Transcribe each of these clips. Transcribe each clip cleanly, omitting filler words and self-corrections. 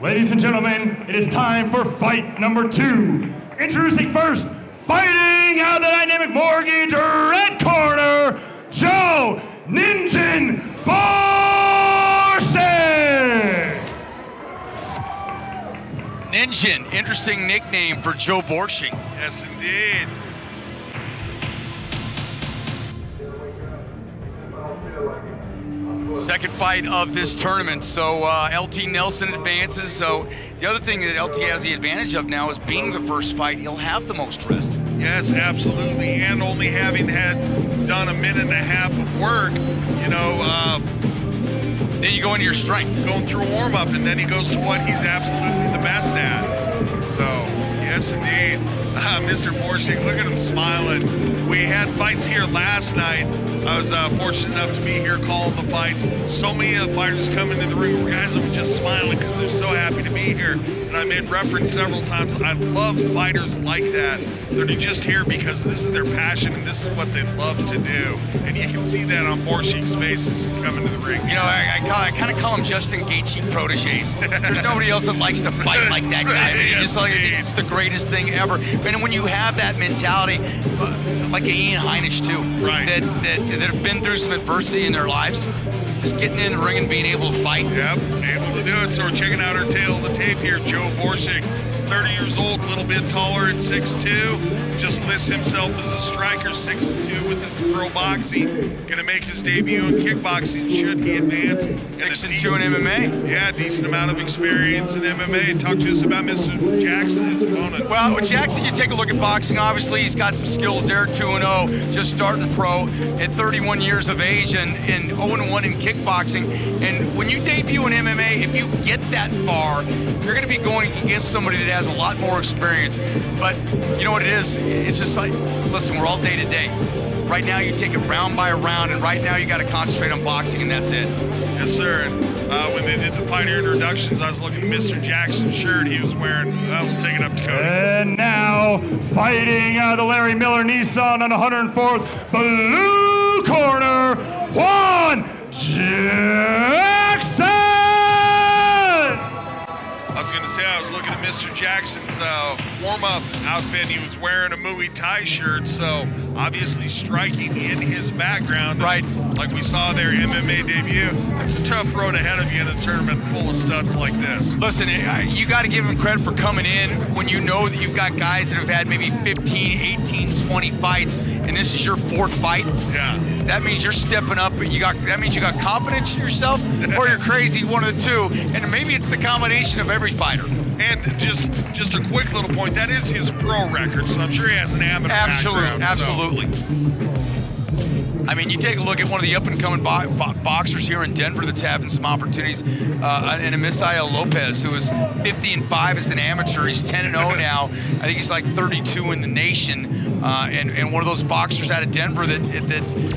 Ladies and gentlemen, it is time for fight number 2. Introducing first, fighting out of the dynamic mortgage red corner, Joe Ninjin Boerschig. Ninjin, interesting nickname for Joe Boerschig. Yes, indeed. Second fight of this tournament, so LT Nelson advances. So the other thing that LT has the advantage of now is being the first fight, he'll have the most rest. Yes, absolutely, and only having done a minute and a half of work, you know. Then you go into your strength. Going through a warm-up, and then he goes to what he's absolutely the best at. So, yes, indeed. Mr. Boerschig, look at him smiling. We had fights here last night. I was fortunate enough to be here calling the fights. So many of the fighters come into the ring where guys are just smiling because they're so happy to be here. And I made reference several times. I love fighters like that. They're just here because this is their passion and this is what they love to do. And you can see that on Boerschig's face as he's coming to the ring. You know, I kind of call him Justin Gaethje proteges. There's nobody else that likes to fight like that guy. I mean, Yes, I think it's the greatest thing ever. And when you have that mentality, like Ian Heinisch too, right, that have been through some adversity in their lives, just getting in the ring and being able to fight. Yep, able to do it. So we're checking out our tail of the tape here. Joe Boerschig, 30 years old, a little bit taller at 6'2". Just lists himself as a striker, 6'2" with his pro boxing. Going to make his debut in kickboxing should he advance. 6'2" in MMA. Yeah, decent amount of experience in MMA. Talk to us about Mr. Jackson, his opponent. Well, with Jackson, you take a look at boxing. Obviously, he's got some skills there. 2-0, just starting pro at 31 years of age, and 0-1 in kickboxing. And when you debut in MMA, if you get that far, you're going to be going against somebody that has a lot more experience. But you know what it is? It's just like, listen, we're all day to day. Right now, you take it round by round, and right now you got to concentrate on boxing, and that's it. Yes, sir. And when they did the fighter introductions, I was looking at Mr. Jackson's shirt he was wearing. We'll take it up to Cody. And now, fighting out of the Larry Miller Nissan on 104th, blue corner, Juan Jackson! I was going to say, I was looking at Mr. Jackson's warm-up outfit. He was wearing a Muay Thai shirt, so obviously striking in his background. Right. Like we saw their MMA debut. It's a tough road ahead of you in a tournament full of studs like this. Listen, you got to give him credit for coming in when you know that you've got guys that have had maybe 15, 18, 20 fights, and this is your 4th fight. Yeah. That means you're stepping up. That means you got confidence in yourself, or you're crazy, one of the two. And maybe it's the combination of every fighter. And just a quick little point, that is his pro record, so I'm sure he has an amateur background. Absolutely. I mean, you take a look at one of the up-and-coming boxers here in Denver that's having some opportunities, and Misael Lopez, who is 50-5 as an amateur. He's 10-0 now. I think he's like 32 in the nation, and one of those boxers out of Denver that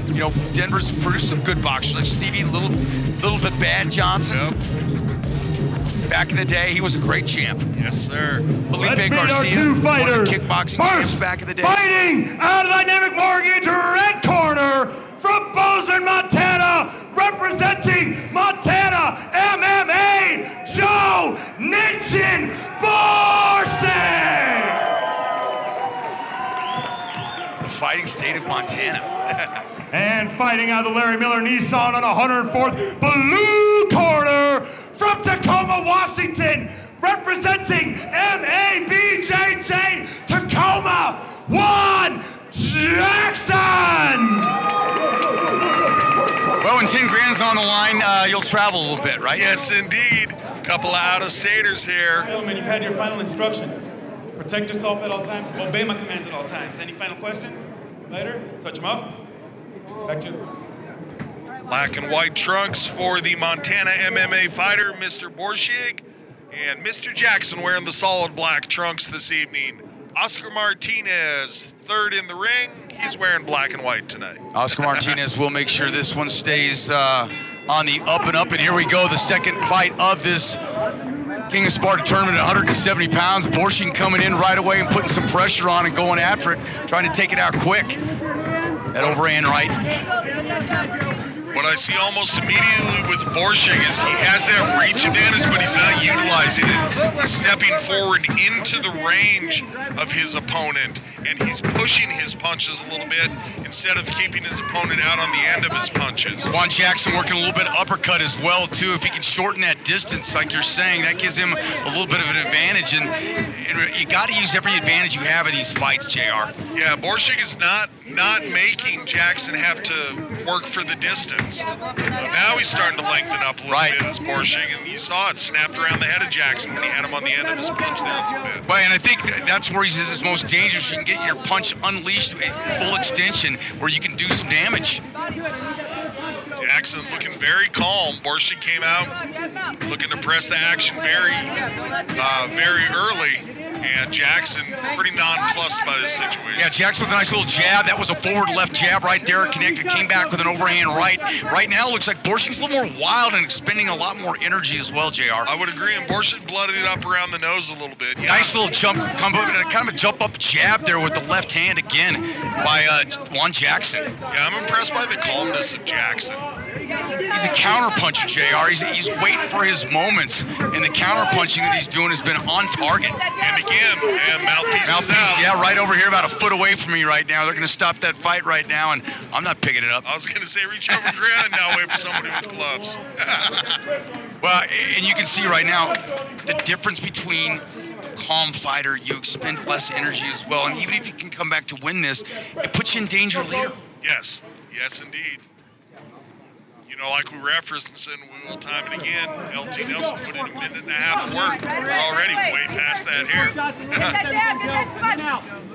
you know, Denver's produced some good boxers like Stevie Little Bit Bad Johnson. Yep. Back in the day, he was a great champ. Yes, sir. Felipe Garcia, one of the kickboxing champs back in the day. Fighting out of the dynamic mortgage red corner from Bozeman, Montana, representing Montana MMA, Joe Ninjin Boerschig. The fighting state of Montana. And fighting out of the Larry Miller Nissan on 104th, blue corner from Tacoma, Washington, representing MABJJ Tacoma, Juan Jackson! Well, when 10 grand's on the line, you'll travel a little bit, right? Yes, indeed. Couple of out-of-staters here. Gentlemen, you've had your final instructions. Protect yourself at all times. Obey my commands at all times. Any final questions? Later? Touch them up. Back to you. Black and white trunks for the Montana MMA fighter, Mr. Boerschig, and Mr. Jackson wearing the solid black trunks this evening. Oscar Martinez, 3rd in the ring. He's wearing black and white tonight. Oscar Martinez will make sure this one stays on the up and up. And here we go, the second fight of this King of Sparta tournament at 170 pounds. Boerschig coming in right away and putting some pressure on and going after it, trying to take it out quick. That overhand right. What I see almost immediately with Boerschig is he has that reach advantage, but he's not utilizing it. He's stepping forward into the range of his opponent, and he's pushing his punches a little bit instead of keeping his opponent out on the end of his punches. Juan Jackson working a little bit uppercut as well, too. If he can shorten that distance, like you're saying, that gives him a little bit of an advantage. And you got to use every advantage you have in these fights, JR. Yeah, Boerschig is not making Jackson have to work for the distance. So now he's starting to lengthen up a little bit as Boerschig, and you saw it snapped around the head of Jackson when he had him on the end of his punch there a little bit. Right, and I think that's where he's his most dangerous. You can get your punch unleashed at full extension where you can do some damage. Jackson looking very calm. Boerschig came out looking to press the action very early. And Jackson pretty nonplussed by this situation. Yeah, Jackson with a nice little jab. That was a forward left jab right there. Connected, came back with an overhand right. Right now, looks like Boerschig's a little more wild and expending a lot more energy as well, JR. I would agree, and Boerschig blooded it up around the nose a little bit. Yeah. Nice little jump, kind of a jump up jab there with the left hand again by Juan Jackson. Yeah, I'm impressed by the calmness of Jackson. He's a counter-puncher, JR. He's waiting for his moments, and the counter-punching that he's doing has been on target. And again, mouthpiece is out. Yeah, right over here, about a foot away from me right now. They're going to stop that fight right now, and I'm not picking it up. I was going to say reach over and grab, and now wait for somebody with gloves. Well, and you can see right now the difference between a calm fighter, you expend less energy as well, and even if you can come back to win this, it puts you in danger later. Yes, indeed. You know, like we referenced, and we will time it again, LT Nelson put in a minute and a half of work. We're already way past that here.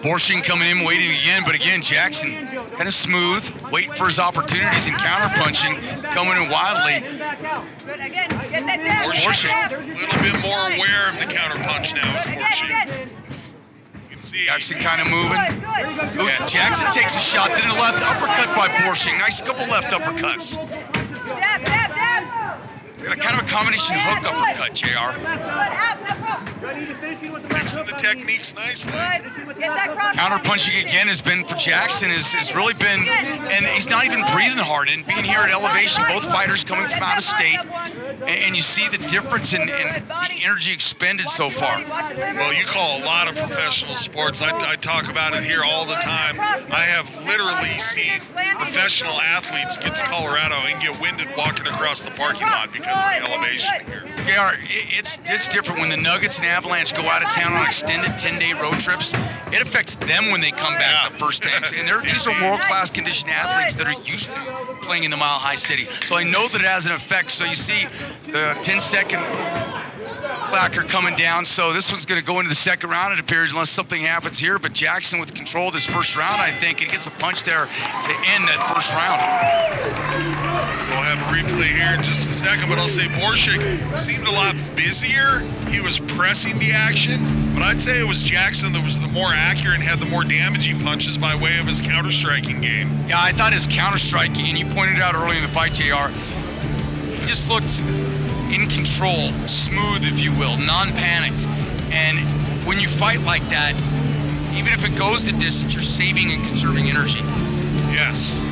Boerschig coming in, waiting again, but again, Jackson kind of smooth, waiting for his opportunities and counter-punching, coming in wildly. Boerschig a little bit more aware of the counter-punch now is Boerschig. Jackson kind of moving. Ooh, Jackson takes a shot, then a left uppercut by Boerschig. Nice couple left uppercuts. Kind of a combination hook uppercut, JR. Mixing the techniques nicely. Counter-punching again has been for Jackson, has really been, and he's not even breathing hard. And being here at elevation, both fighters coming from out of state, and you see the difference in the energy expended so far. Well, you call a lot of professional sports. I talk about it here all the time. I have literally seen professional athletes get to Colorado and get winded walking across the parking lot because of the elevation here. JR, it's different when the Nuggets and Avalanche go out of town on extended 10-day road trips. It affects them when they come back the first time. And these are world-class conditioned athletes that are used to playing in the Mile High City. So I know that it has an effect. So you see the 10-second clacker coming down. So this one's going to go into the second round, it appears, unless something happens here. But Jackson with control of this first round, I think, and gets a punch there to end that first round. We'll have a replay here in just a second, but I'll say Boerschig seemed a lot busier. He was pressing the action, but I'd say it was Jackson that was the more accurate and had the more damaging punches by way of his counter-striking game. Yeah, I thought his counter-striking, and you pointed out early in the fight, JR, he just looked in control, smooth, if you will, non-panicked. And when you fight like that, even if it goes the distance, you're saving and conserving energy. Yes.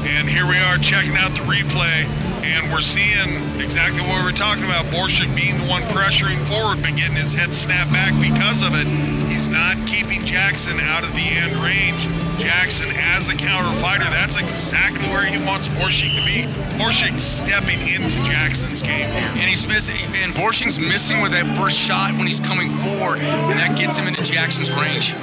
And here we are checking out the replay, and we're seeing exactly what we were talking about. Boerschig being the one pressuring forward, but getting his head snapped back because of it. He's not keeping Jackson out of the end range. Jackson as a counter fighter, that's exactly where he wants Boerschig to be. Boerschig stepping into Jackson's game here. And he's missing, and Boerschig's missing with that first shot when he's coming forward, and that gets him into Jackson's range.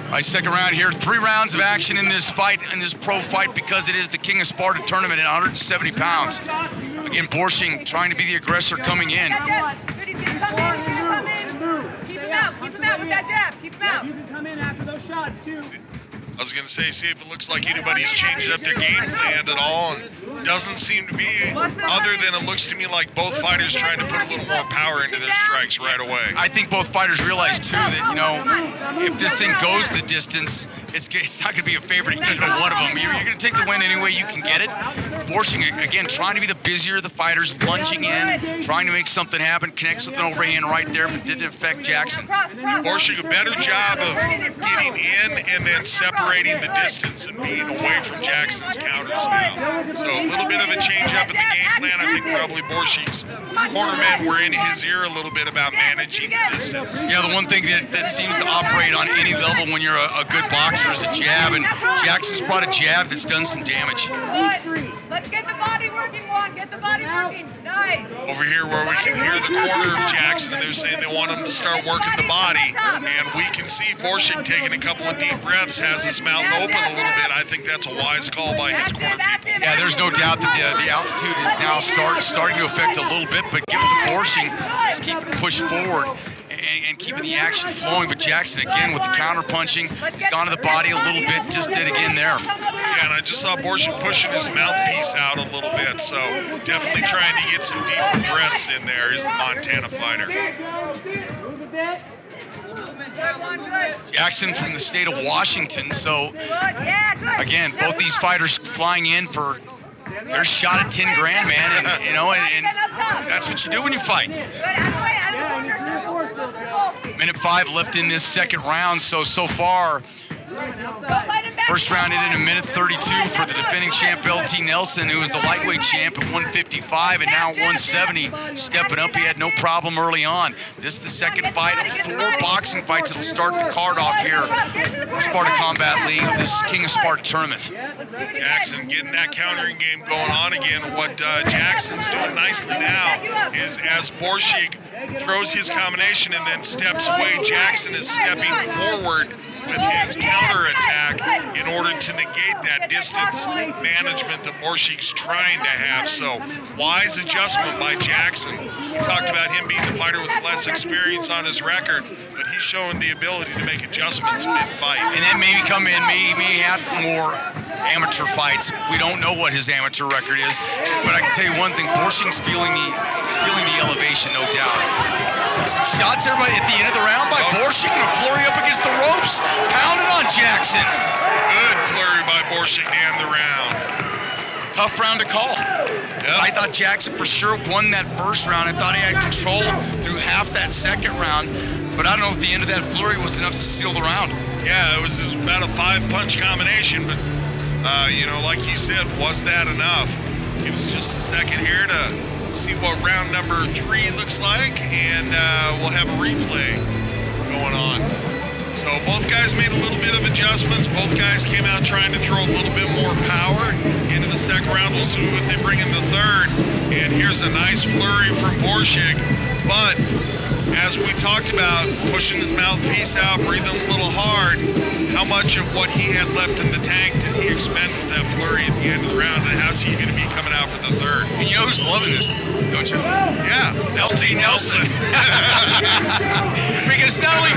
All right, second round here. 3 rounds of action in this fight, in this pro fight, because it is the King of Sparta tournament at 170 pounds. Again, Boerschig trying to be the aggressor coming in. Keep him out with that jab. Keep him out. You can come in after those shots, too. I was going to say, see if it looks like anybody's changed up their game plan at all. And doesn't seem to be, other than it looks to me like both fighters trying to put a little more power into their strikes right away. I think both fighters realize too that, you know, if this thing goes the distance, it's not going to be a favorite to either one of them. You're going to take the win any way you can get it. Boerschig, again, trying to be the busier of the fighters, lunging in, trying to make something happen, connects with an overhand right there, but didn't affect Jackson. Boerschig, a better job of getting in and then separating the distance and being away from Jackson's counters now. So a little bit of a change up in the game plan. I think probably Boerschig's cornermen were in his ear a little bit about managing the distance. Yeah, the one thing that seems to operate on any level when you're a good boxer is a jab, and Jackson's brought a jab that's done some damage. Let's get the body working, Juan. Get the body working. Nice. Over here where we can hear the corner of Jackson, and they're saying they want him to start working the body, and we can see Boerschig taking a couple of deep breaths, has his mouth open a little bit. I think that's a wise call by his corner people. Yeah, there's no doubt that the altitude is now starting to affect a little bit, but given to Boerschig, he's keeping push forward and keeping the action flowing. But Jackson, again, with the counter punching, he's gone to the body a little bit, just did again there. Yeah, and I just saw Boerschig pushing his mouthpiece out a little bit, so definitely trying to get some deeper breaths in there is the Montana fighter. Jackson from the state of Washington, so again, both these fighters flying in for their shot at 10 grand, man, and you know, and that's what you do when you fight. Minute 5 left in this second round, so far, first round ended in minute 32 for the defending champ LT Nelson, who was the lightweight champ at 155 and now 170, stepping up. He had no problem early on. This is the second fight of 4 boxing fights that'll start the card off here for Sparta Combat League of this King of Sparta tournament. Jackson getting that countering game going on again. What Jackson's doing nicely now is as Boerschig throws his combination and then steps away, Jackson is stepping forward with his counter attack in order to negate that distance management that Boerschig's trying to have. So wise adjustment by Jackson. We talked about him being the fighter with less experience on his record, but he's showing the ability to make adjustments mid-fight. And then maybe come in, may have more amateur fights. We don't know what his amateur record is, but I can tell you one thing: Boerschig's feeling the elevation, no doubt. So some shots there at the end of the round by Boerschig, and a flurry up against the ropes, pounded on Jackson. Good flurry by Boerschig to end the round. Tough round to call. Yep. I thought Jackson for sure won that first round. I thought he had control through half that second round, but I don't know if the end of that flurry was enough to steal the round. Yeah, it was about a 5-punch combination, but you know, like you said, was that enough? Give us just a second here to see what round number 3 looks like, and we'll have a replay going on. So both guys made a little bit of adjustments. Both guys came out trying to throw a little bit more power into the second round. We'll see what they bring in the third. And here's a nice flurry from Boerschig. But as we talked about, pushing his mouthpiece out, breathing a little hard, how much of what he had left in the tank did he expend with that flurry at the end of the round, and how's he going to be coming out for the third? And you know who's loving this, don't you? Yeah, LT Nelson. Because not only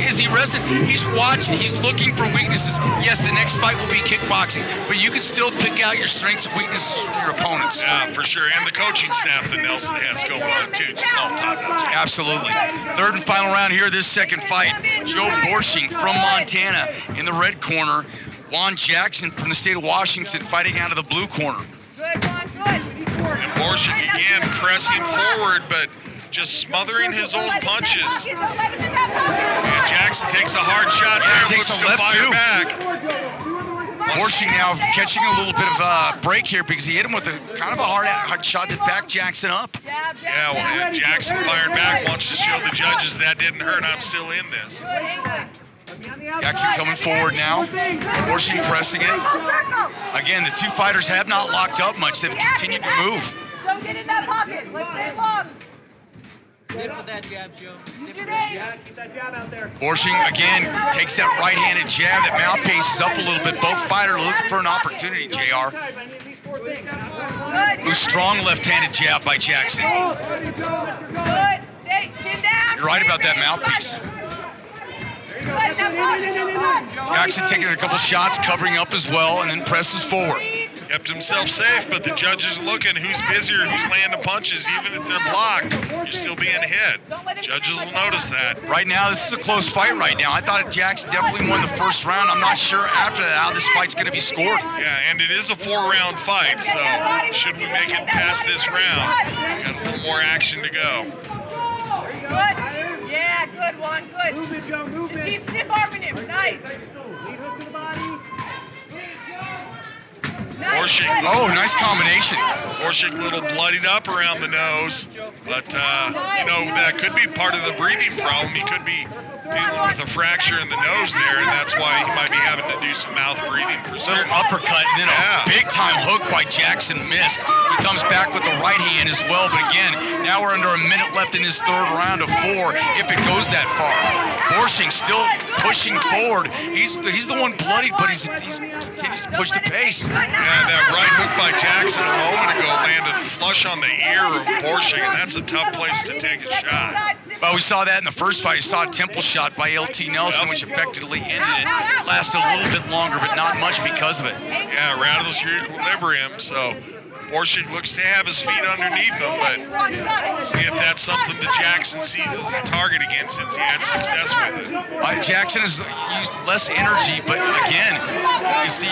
is he rested, he's watching, he's looking for weaknesses. Yes, the next fight will be kickboxing, but you can still pick out your strengths and weaknesses from your opponents. Yeah, for sure. And the coaching staff that Nelson has going on, too, just all top-notch. Absolutely. Third and final round here, this second fight. Joe Boerschig from Montana in the red corner. Juan Jackson from the state of Washington fighting out of the blue corner. And Boerschig again pressing forward, but just smothering his own punches. And Jackson takes a hard shot there, takes looks a left to fire too. back. Boerschig now catching a little bit of a break here because he hit him with a kind of a hard shot that backed Jackson up. Yeah, well, Jackson firing back wants to show the judges that didn't hurt. I'm still in this. Jackson coming forward now. Boerschig pressing it. Again, the two fighters have not locked up much. They've continued to move. Don't get in that pocket. Let's stay long. Stay with that jab, Joe. Use your name. Keep that jab out there. Boerschig again takes that right-handed jab. That mouth paces up a little bit. Both fighters looking for an opportunity, JR. Good. Ooh, strong left-handed jab by Jackson. Good. Stay. Chin down. You're right about that mouthpiece. Good. That pocket. Jackson taking a couple shots, covering up as well, and then presses forward. Kept himself safe, but the judges are looking who's busier, who's landing punches. Even if they're blocked, you're still being hit. Judges will notice that. Right now, this is a close fight right now. I thought Jackson definitely won the first round. I'm not sure after that how this fight's going to be scored. Yeah, and it is a 4-round fight, so should we make it past this round, got a little more action to go. Good. Yeah, good one. Good. Move it, Joe. Move Just it. keep stiff arming him. Nice. Lead hook to the body. Boerschig. Oh, nice combination. Boerschig a little bloodied up around the nose, but you know, that could be part of the breathing problem. He could be dealing with a fracture in the nose there, and that's why he might be having to do some mouth breathing for Little certain. uppercut and then a big-time hook by Jackson missed. He comes back with the right hand as well, but again, now we're under a minute left in this third round of 4, if it goes that far. Boerschig still pushing forward. He's the one bloodied, but he continues to push the pace. Yeah, that right hook by Jackson a moment ago landed flush on the ear of Boerschig, and that's a tough place to take a shot. Well, we saw that in the first fight. We saw a temple shot by LT Nelson, which effectively ended it. It lasted a little bit longer, but not much because of it. Yeah, rattles your equilibrium, so Boerschig looks to have his feet underneath him, but see if that's something that Jackson sees as a target again, since he had success with it. Jackson has used less energy, but again, you see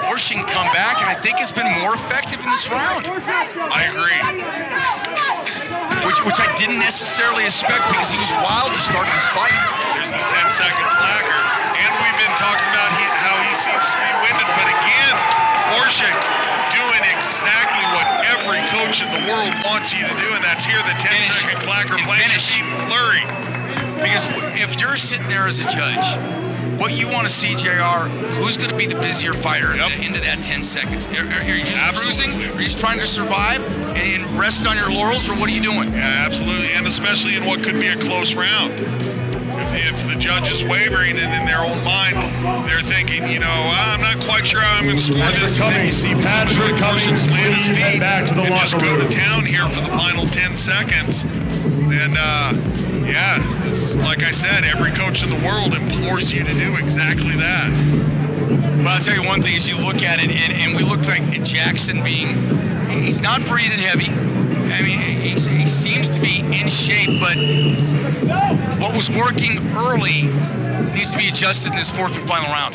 Boerschig come back, and I think it's been more effective in this round. I agree. Which I didn't necessarily expect because he was wild to start this fight. There's the 10-second placard, and we've been talking about how he seems to be winded, but again, Boerschig doing exactly what every coach in the world wants you to do, and that's hear the 10-second clacker, plant your feet and flurry. Because if you're sitting there as a judge, what you want to see, JR, who's going to be the busier fighter into that 10 seconds? Are you just cruising? Are you just trying to survive and rest on your laurels, or what are you doing? Yeah, absolutely, and especially in what could be a close round. If the judge is wavering and in their own mind, they're thinking, you know, I'm not quite sure how I'm going to score this. And then you see Patrick Cummings, land his please head feet back to the and locker just go to room. town here for the final 10 seconds. And yeah, it's, like I said, every coach in the world implores you to do exactly that. But I'll tell you one thing, as you look at it, and we look like Jackson he's not breathing heavy. I mean, he seems to be in shape, but what was working early needs to be adjusted in this 4th and final round.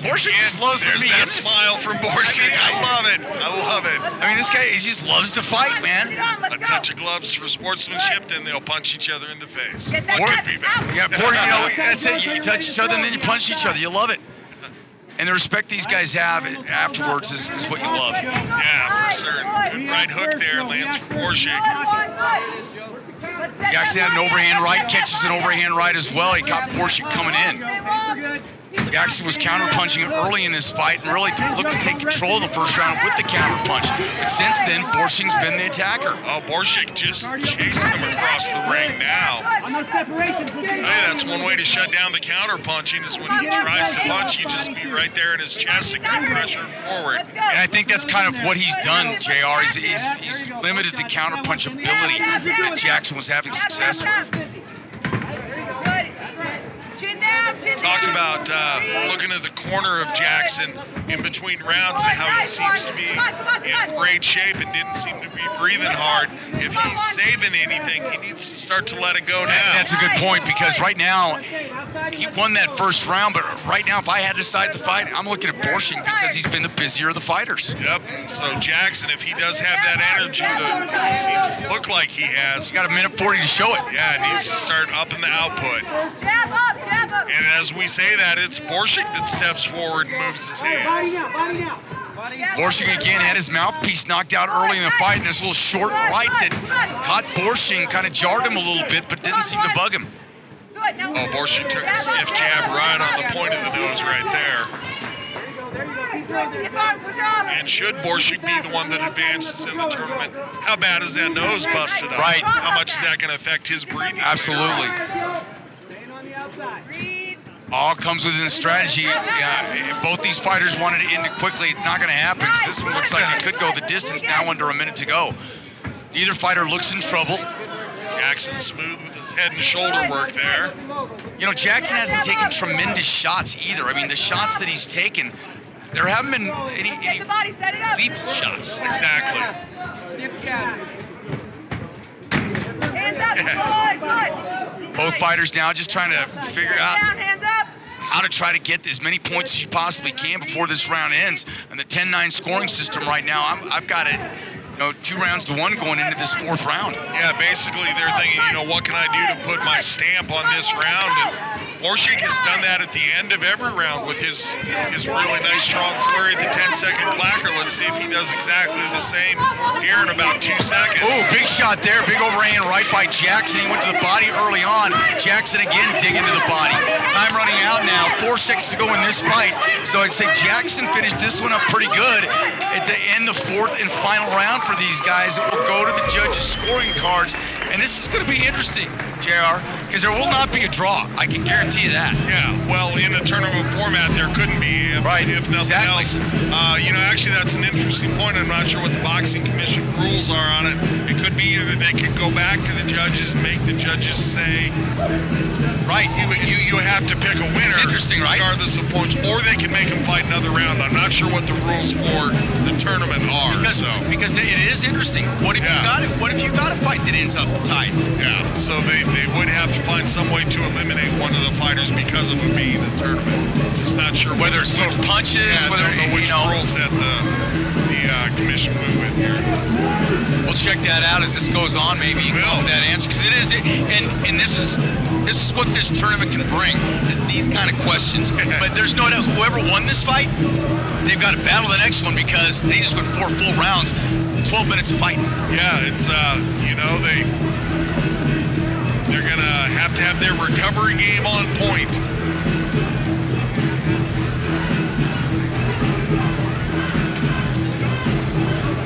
Boerschig just loves to There's be that in this. smile from Boerschig. I love it. I love it. I mean, this guy, he just loves to fight, man. A touch of gloves for sportsmanship, then they'll punch each other in the face. Could be bad. Yeah, that's it. You touch each other and then you punch each other. You love it. And the respect these guys have afterwards is what you love. Yeah, for certain. Good right hook there, lands for Boerschig. Jackson had an overhand right, catches an overhand right as well. He caught Boerschig coming in. Jackson was counter-punching early in this fight and really looked to take control of the first round with the counter-punch. But since then, Boerschig's been the attacker. Oh, Boerschig just chasing him across the ring now. On those separations. Hey, that's one way to shut down the counter-punching is when he tries to punch, you just be right there in his chest and keep pressuring forward. And I think that's kind of what he's done, JR. He's limited the counter-punch ability that Jackson was having success with. Talked about looking at the corner of Jackson in between rounds and how he seems to be in great shape and didn't seem to be breathing hard. If he's saving anything, he needs to start to let it go now. That's a good point because right now, he won that first round, but right now, if I had to decide the fight, I'm looking at Boerschig because he's been the busier of the fighters. Yep, and so Jackson, if he does have that energy that he seems to look like he has, He's got a minute 40 to show it. yeah, needs to start upping the output. And as we say that, it's Boerschig that steps forward and moves his hands. Body now. Boerschig again had his mouthpiece knocked out early in the fight, and this little short right that caught Boerschig kind of jarred him a little bit, but didn't seem to bug him. Oh, Boerschig took a stiff jab right on the point of the nose right there. And should Boerschig be the one that advances in the tournament, how bad is that nose busted up? Right. How much is that going to affect his breathing? Absolutely. Staying on the outside. All comes within strategy. If both these fighters wanted to end it quickly, it's not going to happen because this one looks like it could go the distance now under a minute to go. Neither fighter looks in trouble. Jackson smooth with his head and shoulder work there. You know, Jackson hasn't taken tremendous shots either. I mean, the shots that he's taken, there haven't been any Get the body, set it up. lethal shots. Exactly. Stiff jab. Hands up, good. Both fighters now just trying to figure out Down, hands up. how to try to get as many points as you possibly can before this round ends. And the 10-9 scoring system right now, I've got it, 2 rounds to 1 going into this 4th round. Yeah, basically they're thinking, what can I do to put my stamp on this round? And Boerschig has done that at the end of every round with his really nice strong flurry at the 10-second clacker. Let's see if he does exactly the same here in about 2 seconds. Oh, big shot there. Big overhand right by Jackson. He went to the body early on. Jackson again digging to the body. Time running out now. 4-6 to go in this fight. So I'd say Jackson finished this one up pretty good to end the 4th and final round for these guys. It will go to the judges' scoring cards. And this is going to be interesting, JR, because there will not be a draw. I can guarantee you that. Yeah, well, in a tournament format, there couldn't be, if nothing else. Actually, that's an interesting point. I'm not sure what the Boxing Commission rules are on it. It could be that they could go back to the judges and make the judges say, right, you have to pick a winner, interesting, right? regardless of points, or they can make them fight another round. I'm not sure what the rules for the tournament are. Because it is interesting. What if you got a fight that ends up tied? Yeah, so they would have to find some way to eliminate one of the fighters because of it being a tournament. Just not sure whether it's total punches, whether I don't know which rule set the commission went with here. We'll check that out as this goes on. Maybe you can come up with that answer, because it is, and this is what this tournament can bring, is these kind of questions. But there's no doubt whoever won this fight, they've got to battle the next one, because they just went 4 full rounds, 12 minutes of fighting. Yeah, it's they're gonna have to have their recovery game on point.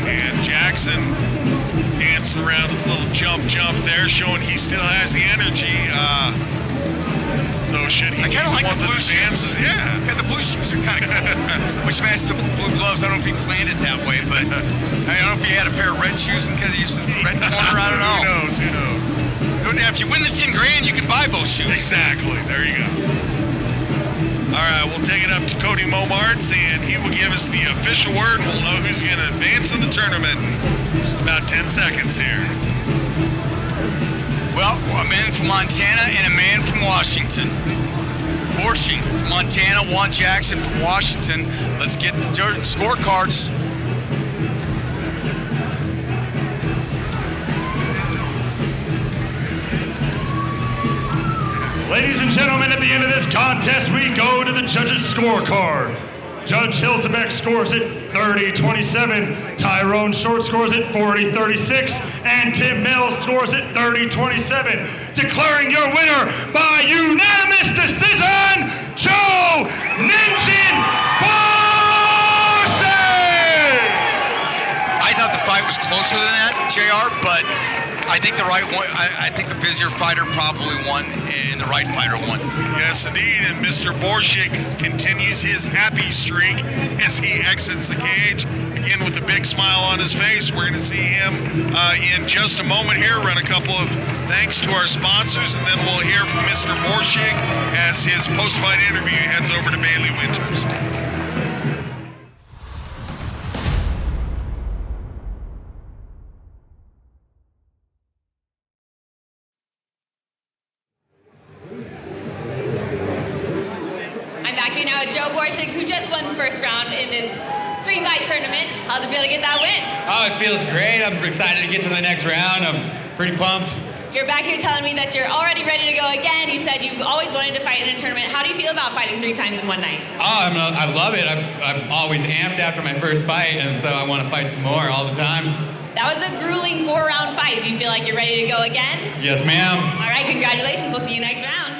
And Jackson dancing around with a little jump there, showing he still has the energy. So should he? I kind of like the blue shoes. Yeah, the blue shoes are kind of cool. Which matches the blue gloves. I don't know if he planned it that way, but I don't know if he had a pair of red shoes because he uses the red corner. I don't know. Who knows? If you win the 10 grand, you can buy both shoes. Exactly. There you go. All right, we'll take it up to Cody Momarts, and he will give us the official word, and we'll know who's going to advance in the tournament in just about 10 seconds here. Well, a man from Montana and a man from Washington. Boerschig from Montana, Juan Jackson from Washington. Let's get the scorecards. Ladies and gentlemen, at the end of this contest, we go to the judges' scorecard. Judge Hilsebeck scores it 30-27. Tyrone Short scores it 40-36. And Tim Mills scores it 30-27. Declaring your winner by unanimous decision, Joe Ninjin Boerschig! I thought the fight was closer than that, JR, but I think the right one. I think the busier fighter probably won, and the right fighter won. Yes, indeed. And Mr. Boerschig continues his happy streak as he exits the cage. Again, with a big smile on his face. We're going to see him in just a moment here. Run a couple of thanks to our sponsors, and then we'll hear from Mr. Boerschig as his post-fight interview heads over to Bailey Winters. Joe Boerschig, who just won the first round in this 3-fight tournament. How's it feel to get that win? Oh, it feels great. I'm excited to get to the next round. I'm pretty pumped. You're back here telling me that you're already ready to go again. You said you've always wanted to fight in a tournament. How do you feel about fighting 3 times in one night? Oh, I love it. I'm always amped after my first fight, and so I want to fight some more all the time. That was a grueling 4-round fight. Do you feel like you're ready to go again? Yes, ma'am. All right, congratulations. We'll see you next round.